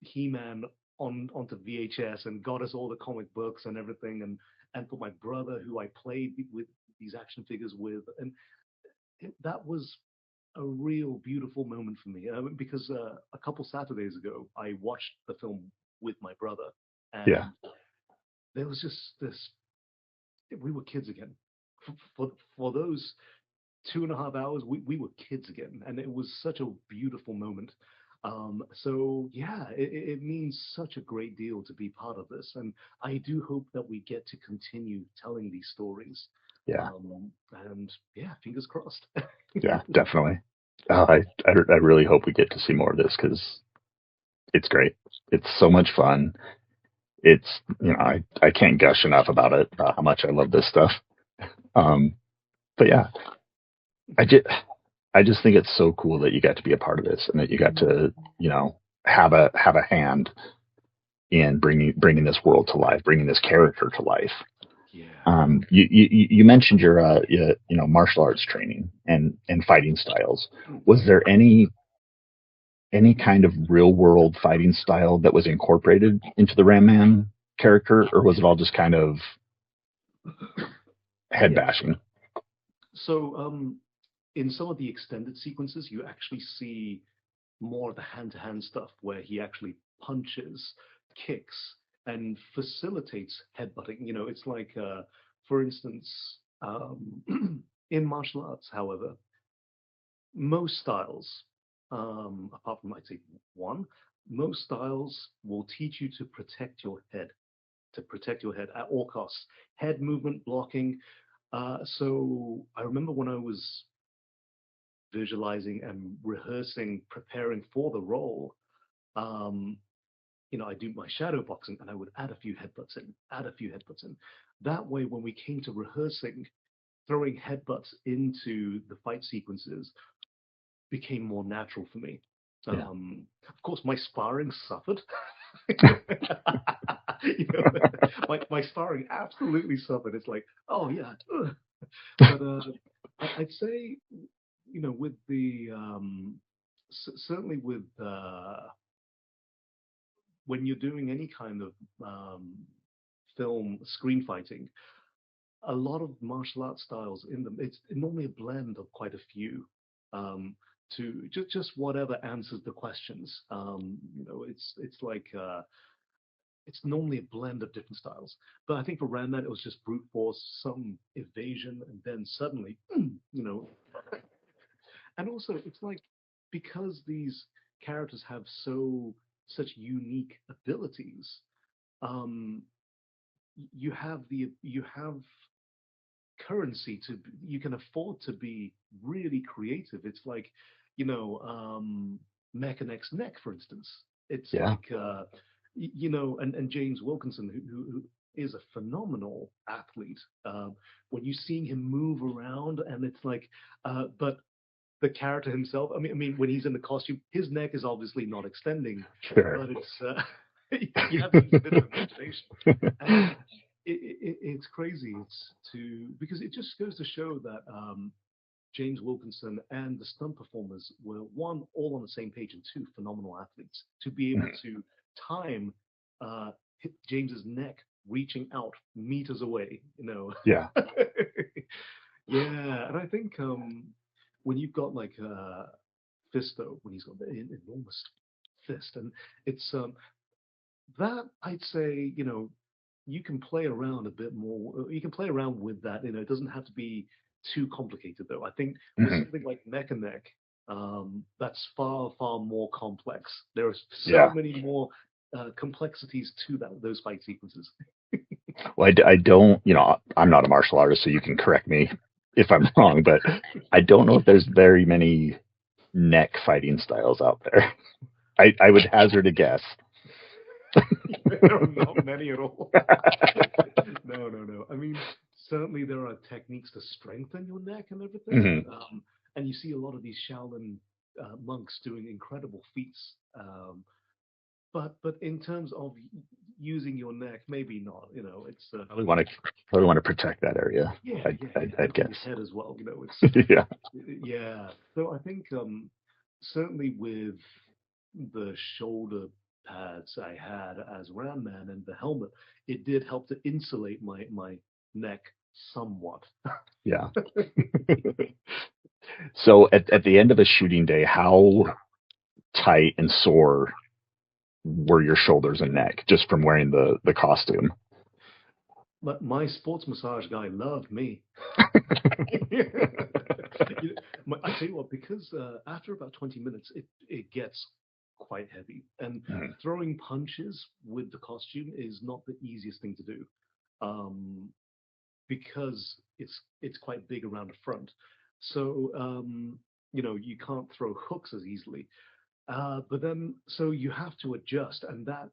He-Man onto VHS and got us all the comic books and everything, and for my brother who I played with these action figures with, and that was a real beautiful moment for me because a couple Saturdays ago I watched the film with my brother, and Yeah. there was just this. We were kids again. For those 2.5 hours, we were kids again, and it was such a beautiful moment. So yeah, it means such a great deal to be part of this, and I do hope that we get to continue telling these stories. Yeah. And yeah, fingers crossed. Yeah, definitely. I really hope we get to see more of this because it's great. It's so much fun. It's I can't gush enough about it, how much I love this stuff. But yeah, I just I just think it's so cool that you got to be a part of this and that you got to have a hand in bringing this world to life, bringing this character to life. Yeah. You mentioned your martial arts training and fighting styles. Was there any kind of real world fighting style that was incorporated into the Ram Man character, or was it all just kind of head Yeah. bashing? So in some of the extended sequences, you actually see more of the hand-to-hand stuff where he actually punches, kicks, and facilitates headbutting. It's like, for instance, in martial arts, however, most styles, apart from I'd say one, most styles will teach you to protect your head, at all costs. Head movement, blocking. So I remember when I was visualizing and rehearsing, preparing for the role, um, I do my shadow boxing and I would add a few headbutts in. That way, when we came to rehearsing, throwing headbutts into the fight sequences became more natural for me. Yeah. Of course, my sparring suffered. My sparring absolutely suffered. It's like, oh yeah, but I'd say, with the certainly with when you're doing any kind of film screen fighting, a lot of martial arts styles in them, it's normally a blend of quite a few. To just whatever answers the questions. It's like it's normally a blend of different styles. But I think for Ram Man, it was just brute force, some evasion, and then suddenly, And also, it's like, because these characters have such unique abilities, um, you have currency you can afford to be really creative. It's like, Mechanix Neck, for instance. It's Yeah. like, and James Wilkinson, who is a phenomenal athlete. When you see him move around, and it's like, but the character himself, I mean, when he's in the costume, his neck is obviously not extending, Sure. but it's you have to use a bit of imagination. And it's crazy. Because it just goes to show that James Wilkinson and the stunt performers were, one, all on the same page, and two, phenomenal athletes. To be able to time James's neck reaching out meters away, Yeah. Yeah, and I think when you've got like Fisto, when he's got an enormous fist, and it's that, I'd say, you can play around a bit more. You can play around with that. It doesn't have to be too complicated, though. I think with Mhm. something like Mechaneck, that's far, far more complex. There are so Yeah. many more complexities to those fight sequences. Well, I don't, I'm not a martial artist, so you can correct me if I'm wrong, but I don't know if there's very many neck fighting styles out there. I would hazard a guess. There are not many at all. No. I mean, certainly there are techniques to strengthen your neck and everything. Hmm. And you see a lot of these Shaolin monks doing incredible feats. But in terms of using your neck, maybe not. It's Probably want to protect that area. yeah, I'd, yeah, I'd, yeah, I'd and your guess. head as well. It's Yeah. yeah. So I think certainly with the shoulder pads I had as Ram Man and the helmet, it did help to insulate my neck somewhat. Yeah. So at the end of a shooting day, how tight and sore were your shoulders and neck just from wearing the costume? But my sports massage guy loved me. I tell you what, because after about 20 minutes, it gets quite heavy. And Mhm. throwing punches with the costume is not the easiest thing to do, um, because it's quite big around the front. So you can't throw hooks as easily. But then, so you have to adjust, and that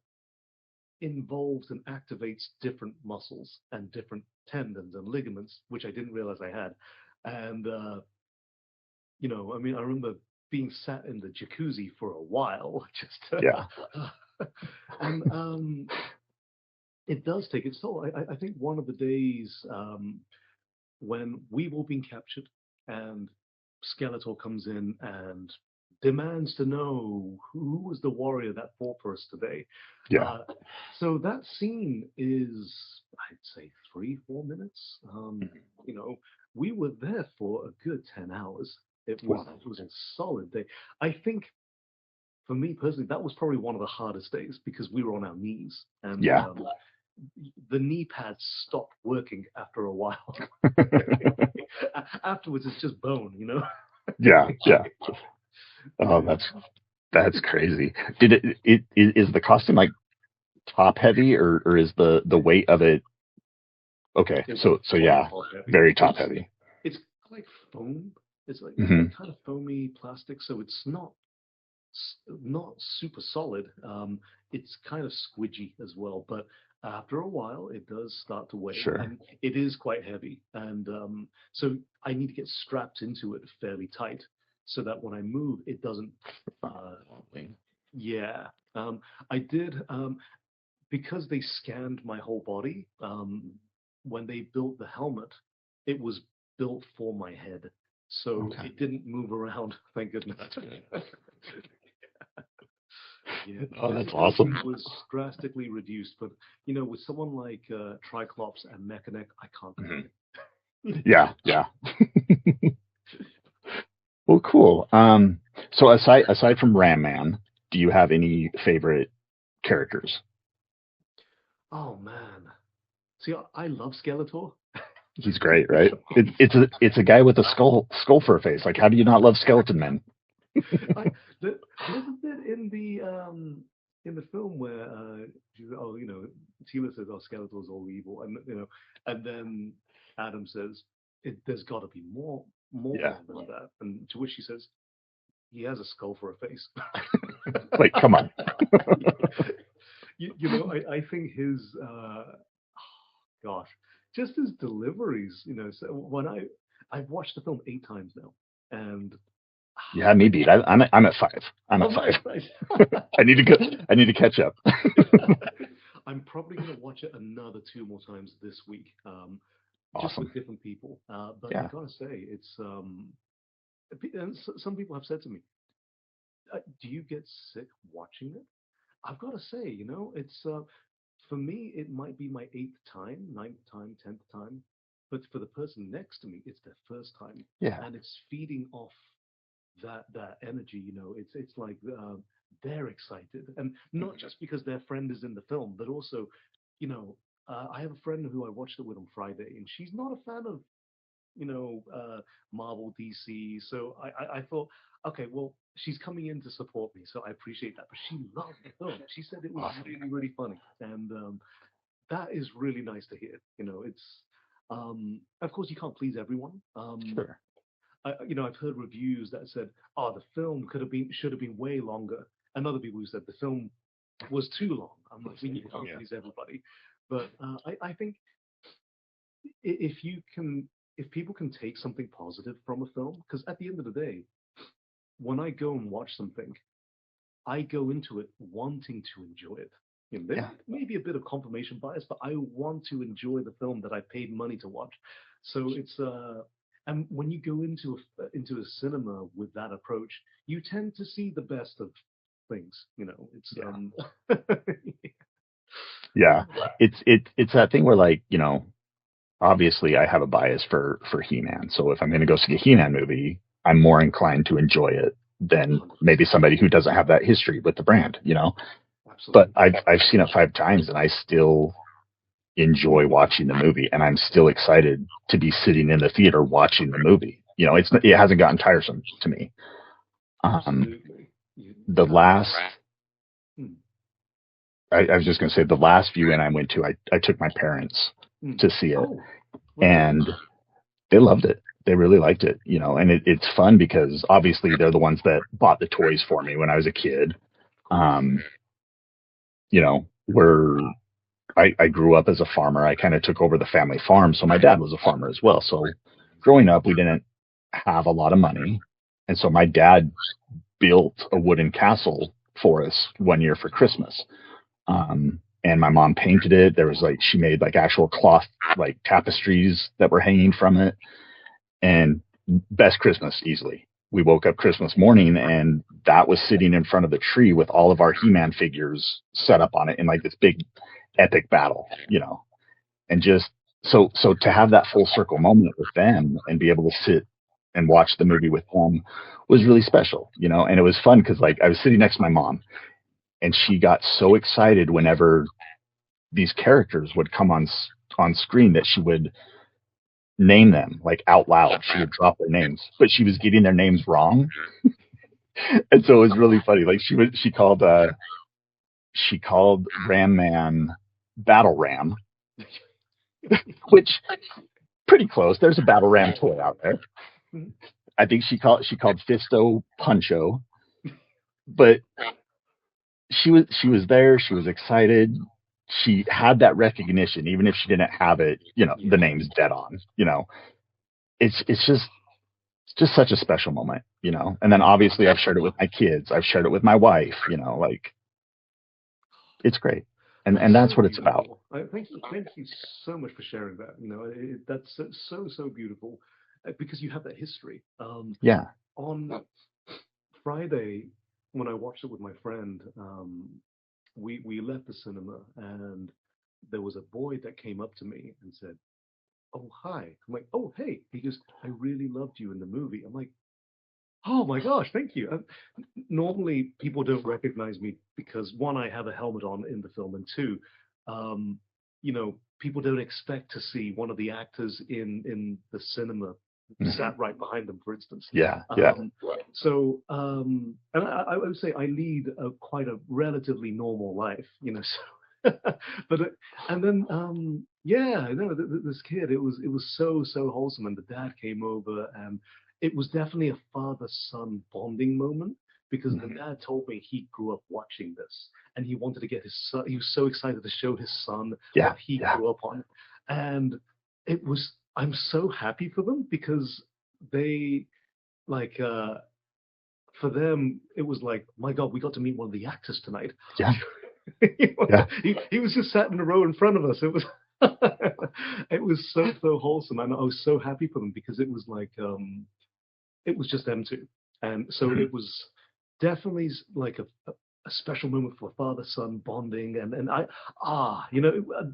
involves and activates different muscles and different tendons and ligaments, which I didn't realize I had. And I mean, I remember being sat in the jacuzzi for a while, just Yeah. And it does take its toll. I think one of the days when we've all been captured and Skeletor comes in and demands to know who was the warrior that fought for us today. Yeah. Uh, so that scene is, I'd say, 3, 4 minutes. You know, we were there for a good 10 hours. Wow. It was a solid day. I think for me personally, that was probably one of the hardest days because we were on our knees and Yeah. the knee pads stopped working after a while. Afterwards, it's just bone, you know. Yeah. Yeah. Oh, that's crazy. Did is the costume like top heavy, or is the weight of it okay? It's So quite yeah, top heavy. very top heavy. It's like foam. It's Hmm. like kind of foamy plastic, so it's not super solid. It's kind of squidgy as well, but after a while, it does start to weigh, Sure. and it is quite heavy. And so I need to get strapped into it fairly tight, so that when I move, it doesn't. Uh, yeah, I did because they scanned my whole body. When they built the helmet, it was built for my head, so Okay. it didn't move around. Thank goodness. Yeah, Oh, that's visibility awesome. was drastically reduced, but you know, with someone like Triclops and Mechanic, I can't Hmm. complain. Yeah. Yeah. Well, cool. So aside from Ram Man, do you have any favorite characters? Oh man, see, I love Skeletor. He's great, right? It's a guy with a skull for a face. Like, how do you not love Skeleton Men? I, there's a bit in the film where oh, you know, Tila says, "Oh, Skeletor's all evil," and you know, and then Adam says, "There's got to be Yeah. more than that," and to which she says, "He has a skull for a face." Like, come on. You know, I think his gosh, just his deliveries. You know, so when I've watched the film 8 times now, and Yeah, me beat. I'm at five. I'm oh, at five. nice, nice. I need to go. I need to catch up. I'm probably going to watch it another 2 more times this week, just Awesome. with different people. But I Yeah. gotta say, it's and some people have said to me, "Do you get sick watching it?" I've got to say, you know, it's for me, it might be my 8th time, 9th time, 10th time, but for the person next to me, it's their first time, Yeah. and it's feeding off that energy. You know, it's like they're excited, and not just because their friend is in the film, but also, you know, I have a friend who I watched it with on Friday, and she's not a fan of Marvel, DC. So I thought, okay, well, she's coming in to support me, so I appreciate that. But she loved the film. She said it was Awesome. really, really funny, and that is really nice to hear. You know, it's of course you can't please everyone. Sure. You know, I've heard reviews that said, "Oh, the film should have been way longer," and other people who said the film was too long. I'm like, well, you can't Yeah. please everybody, but I think if you can, if people can take something positive from a film, because at the end of the day, when I go and watch something, I go into it wanting to enjoy it. You know, there Yeah. may be a bit of confirmation bias, but I want to enjoy the film that I paid money to watch. So it's and when you go into a cinema with that approach, you tend to see the best of things. You know, it's Yeah. Yeah. It's that thing where, like, obviously I have a bias for He-Man. So if I'm going to go see a He-Man movie, I'm more inclined to enjoy it than maybe 100%, somebody who doesn't have that history with the brand. But absolutely. I've seen it 5 times and I still enjoy watching the movie, and I'm still excited to be sitting in the theater watching the movie. It hasn't gotten tiresome to me. Um, Absolutely. You, the last mm, I was just going to say the last viewing I went to, I took my parents mm. to see it, Oh, right. and they loved it. They really liked it, and it's fun because obviously they're the ones that bought the toys for me when I was a kid. Of course. Um, where I grew up as a farmer. I kind of took over the family farm. So my dad was a farmer as well. So growing up, we didn't have a lot of money. And so my dad built a wooden castle for us one year for Christmas. And my mom painted it. There was like, she made like actual cloth, like tapestries that were hanging from it, and best Christmas easily. We woke up Christmas morning and that was sitting in front of the tree with all of our He-Man figures set up on it in like this big epic battle, and just so to have that full circle moment with them and be able to sit and watch the movie with them was really special, and it was fun because like I was sitting next to my mom and she got so excited whenever these characters would come on screen that she would name them like out loud. She would drop their names, but she was getting their names wrong. And so it was really funny. Like she called Ram Man Battle Ram, which pretty close. There's a Battle Ram toy out there. I think she called Fisto Puncho, but she was there. She was excited. She had that recognition, even if she didn't have it. The name's dead on. It's just such a special moment. And then obviously I've shared it with my kids. I've shared it with my wife. Like it's great, and that's what it's about. Thank you so much for sharing that. That's so beautiful because you have that history. Yeah. On Friday, when I watched it with my friend, we left the cinema and there was a boy that came up to me and said, "Oh, hi." I'm like, "Oh, hey." He goes, "I really loved you in the movie." I'm like, "Oh my gosh, thank you." Normally, people don't recognize me because one, I have a helmet on in the film, and two, people don't expect to see one of the actors in the cinema sat right behind them, for instance. Yeah. So, and I would say I lead quite a relatively normal life, So, but and then this kid, it was so wholesome, and the dad came over, and it was definitely a father-son bonding moment because the dad told me he grew up watching this, and he wanted to get his son. He was so excited to show his son what he grew up on, and it was. I'm so happy for them because they like for them it was like, my God, we got to meet one of the actors tonight. Yeah. He was just sat in the row in front of us. It was it was so wholesome, and I was so happy for them because it was like it was just them two, and so it was definitely like a special moment for father-son bonding, and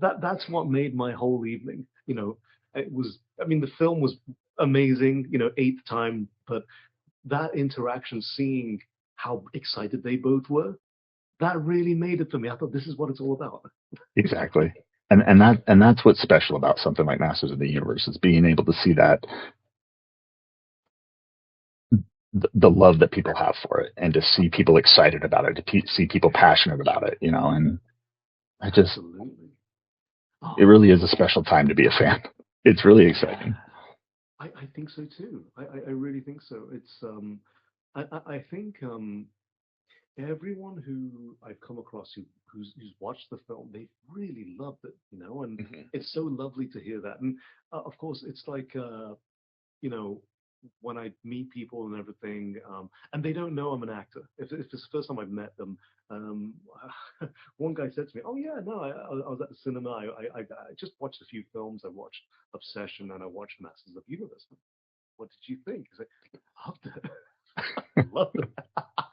that's what made my whole evening. It was, I mean, the film was amazing, eighth time, but that interaction, seeing how excited they both were, that really made it for me. I thought this is what it's all about. Exactly. And that's what's special about something like Masters of the Universe, is being able to see that the love that people have for it, and to see people excited about it, to see people passionate about it, and I just, Absolutely. It really is a special time to be a fan. It's really exciting. I think so too. I really think so. It's I think everyone who I've come across who's watched the film, they really loved it, and it's so lovely to hear that. And of course, it's like when I meet people and everything, and they don't know I'm an actor. If it's the first time I've met them, one guy said to me, "Oh yeah, no, I was at the cinema. I just watched a few films. I watched Obsession and I watched Masters of the Universe. What did you think?" I said, "Loved it. Loved it."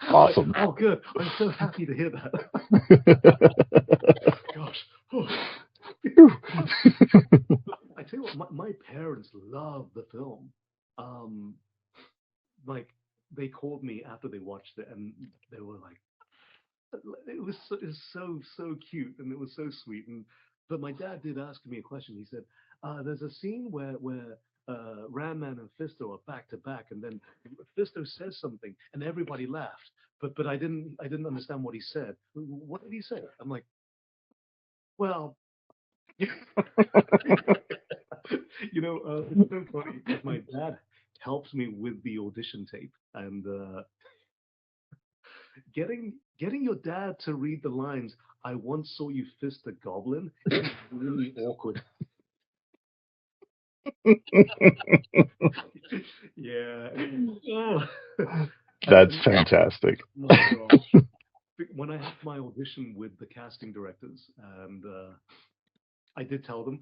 Awesome. Like, oh, good. I'm so happy to hear that. Gosh. I tell you what, my parents love the film. Like they called me after they watched it, and they were like, it was so cute, and it was so sweet. And but my dad did ask me a question. He said, "There's a scene where Ram Man and Fisto are back to back, and then Fisto says something, and everybody laughed. But I didn't understand what he said. What did he say?" I'm like, "Well." It's so funny because my dad helps me with the audition tape, and getting your dad to read the lines, "I once saw you fist a goblin," is really awkward. Yeah. That's fantastic. My gosh. when I had my audition with the casting directors, and I did tell them,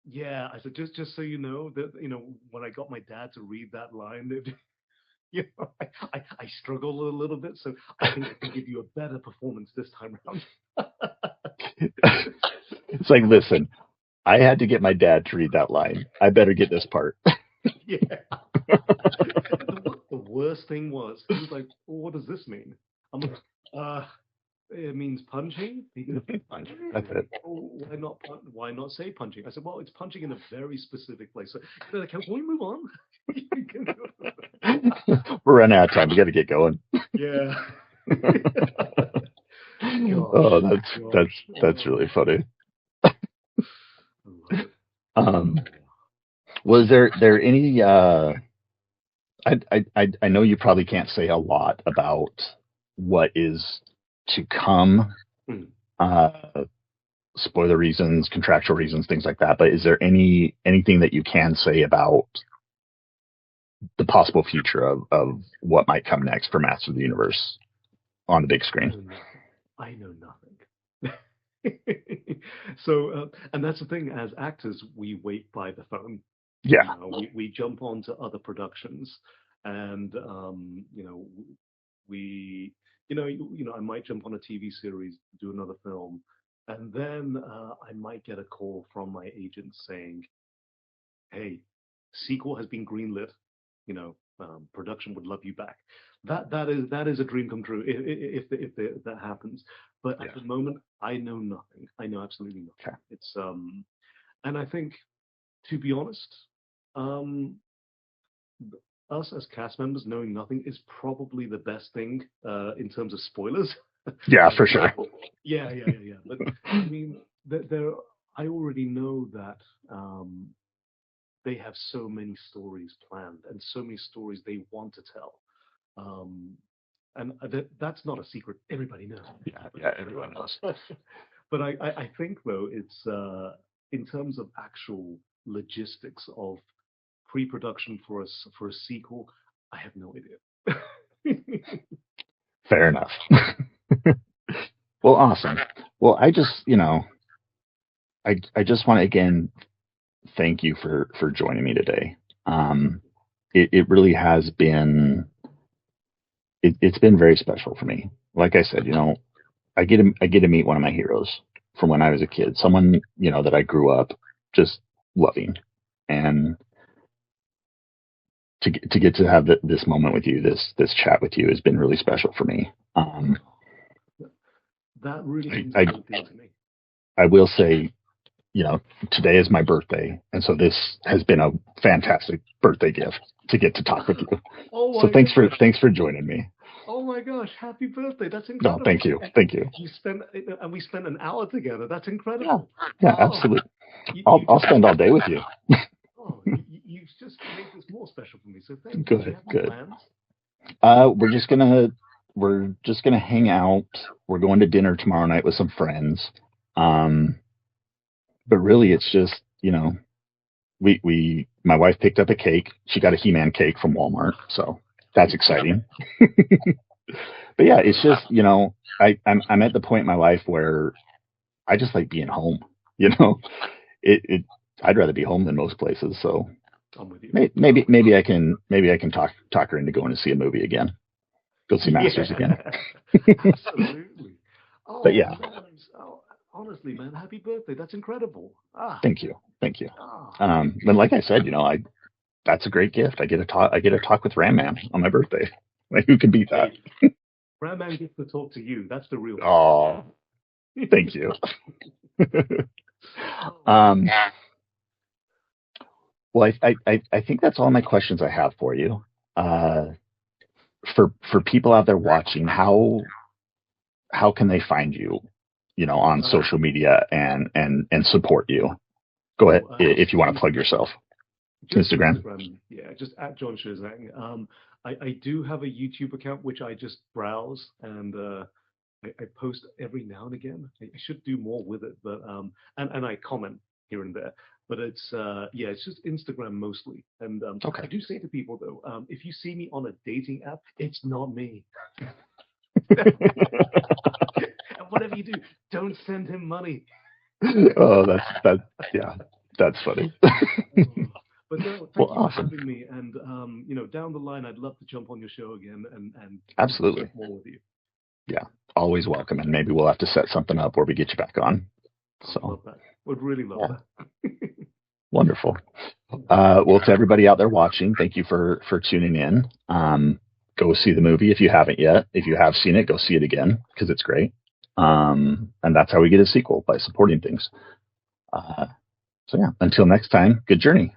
yeah, I said just so you know that when I got my dad to read that line, I struggle a little bit, so I think I can give you a better performance this time around. It's like, listen, I had to get my dad to read that line. I better get this part. Yeah. The worst thing was, he was like, well, "What does this mean?" I'm like, "It means punching." He goes, "Punching? That's it. Oh, why not say punching?" I said, "Well, it's punching in a very specific place." So they're like, "Can we move on?" We're running out of time. We got to get going. Yeah. Oh, that's really funny. Was there any? I know you probably can't say a lot about what is to come. Spoiler reasons, contractual reasons, things like that. But is there anything that you can say about the possible future of what might come next for Master of the Universe on the big screen? I know nothing. So, and that's the thing. As actors, we wait by the phone. Yeah. We jump onto other productions, and I might jump on a TV series, do another film, and then I might get a call from my agent saying, "Hey, sequel has been greenlit. Production would love you back." That is a dream come true if that happens. But at the moment, I know nothing. I know absolutely nothing. Okay. It's and I think, to be honest, us as cast members knowing nothing is probably the best thing in terms of spoilers. Yeah, for sure. Yeah. But I mean, I already know that they have so many stories planned and so many stories they want to tell. And that's not a secret. Everybody knows. Yeah, everyone knows. But I think, though, it's in terms of actual logistics of pre-production for a sequel, I have no idea. Fair enough. Well, awesome. Well, I just want to again thank you for joining me today. It really has been it's been very special for me. Like I said, I get to meet one of my heroes from when I was a kid, someone that I grew up just loving, and to get to have this moment with you, this chat with you has been really special for me. That really means everything to me. I will say, today is my birthday, and so this has been a fantastic birthday gift to get to talk with you. So thanks for joining me. Oh my gosh, happy birthday. That's incredible. No, thank you. We spent an hour together. That's incredible. Yeah, absolutely. I'll spend all day with you. You've just made this more special for me. So thank you. Good. We're just gonna hang out. We're going to dinner tomorrow night with some friends. But really it's just, my wife picked up a cake. She got a He-Man cake from Walmart, so that's exciting. But yeah, it's just, I'm at the point in my life where I just like being home. I'd rather be home than most places. So I'm with you. Maybe I can talk her into going to see a movie again. Go see Masters again. Absolutely. But yeah. Man, honestly, man, happy birthday. That's incredible. Thank you. And like I said, that's a great gift. I get to talk with Ram Man on my birthday. Like, who can beat that? Ram Man gets to talk to you. That's the real. Oh, thank you. Well, I think that's all my questions I have for you. For people out there watching, how can they find you, on social media and support you? Go ahead if you want to plug yourself. Instagram. Yeah, just at Jon Xue Zhang. I do have a YouTube account which I just browse, and I post every now and again. I should do more with it, but and I comment here and there. But it's just Instagram mostly. And I do say to people though, if you see me on a dating app, it's not me. And whatever you do, don't send him money. Oh, yeah, that's funny. But no, thank Well, you awesome. for having me. And down the line, I'd love to jump on your show again and Absolutely. talk more with you. Yeah, always welcome. And maybe we'll have to set something up where we get you back on. So, love that. Would really love that. Wonderful. Well, to everybody out there watching, thank you for tuning in. Go see the movie if you haven't yet. If you have seen it, go see it again because it's great. And that's how we get a sequel, by supporting things. So yeah, until next time, good journey.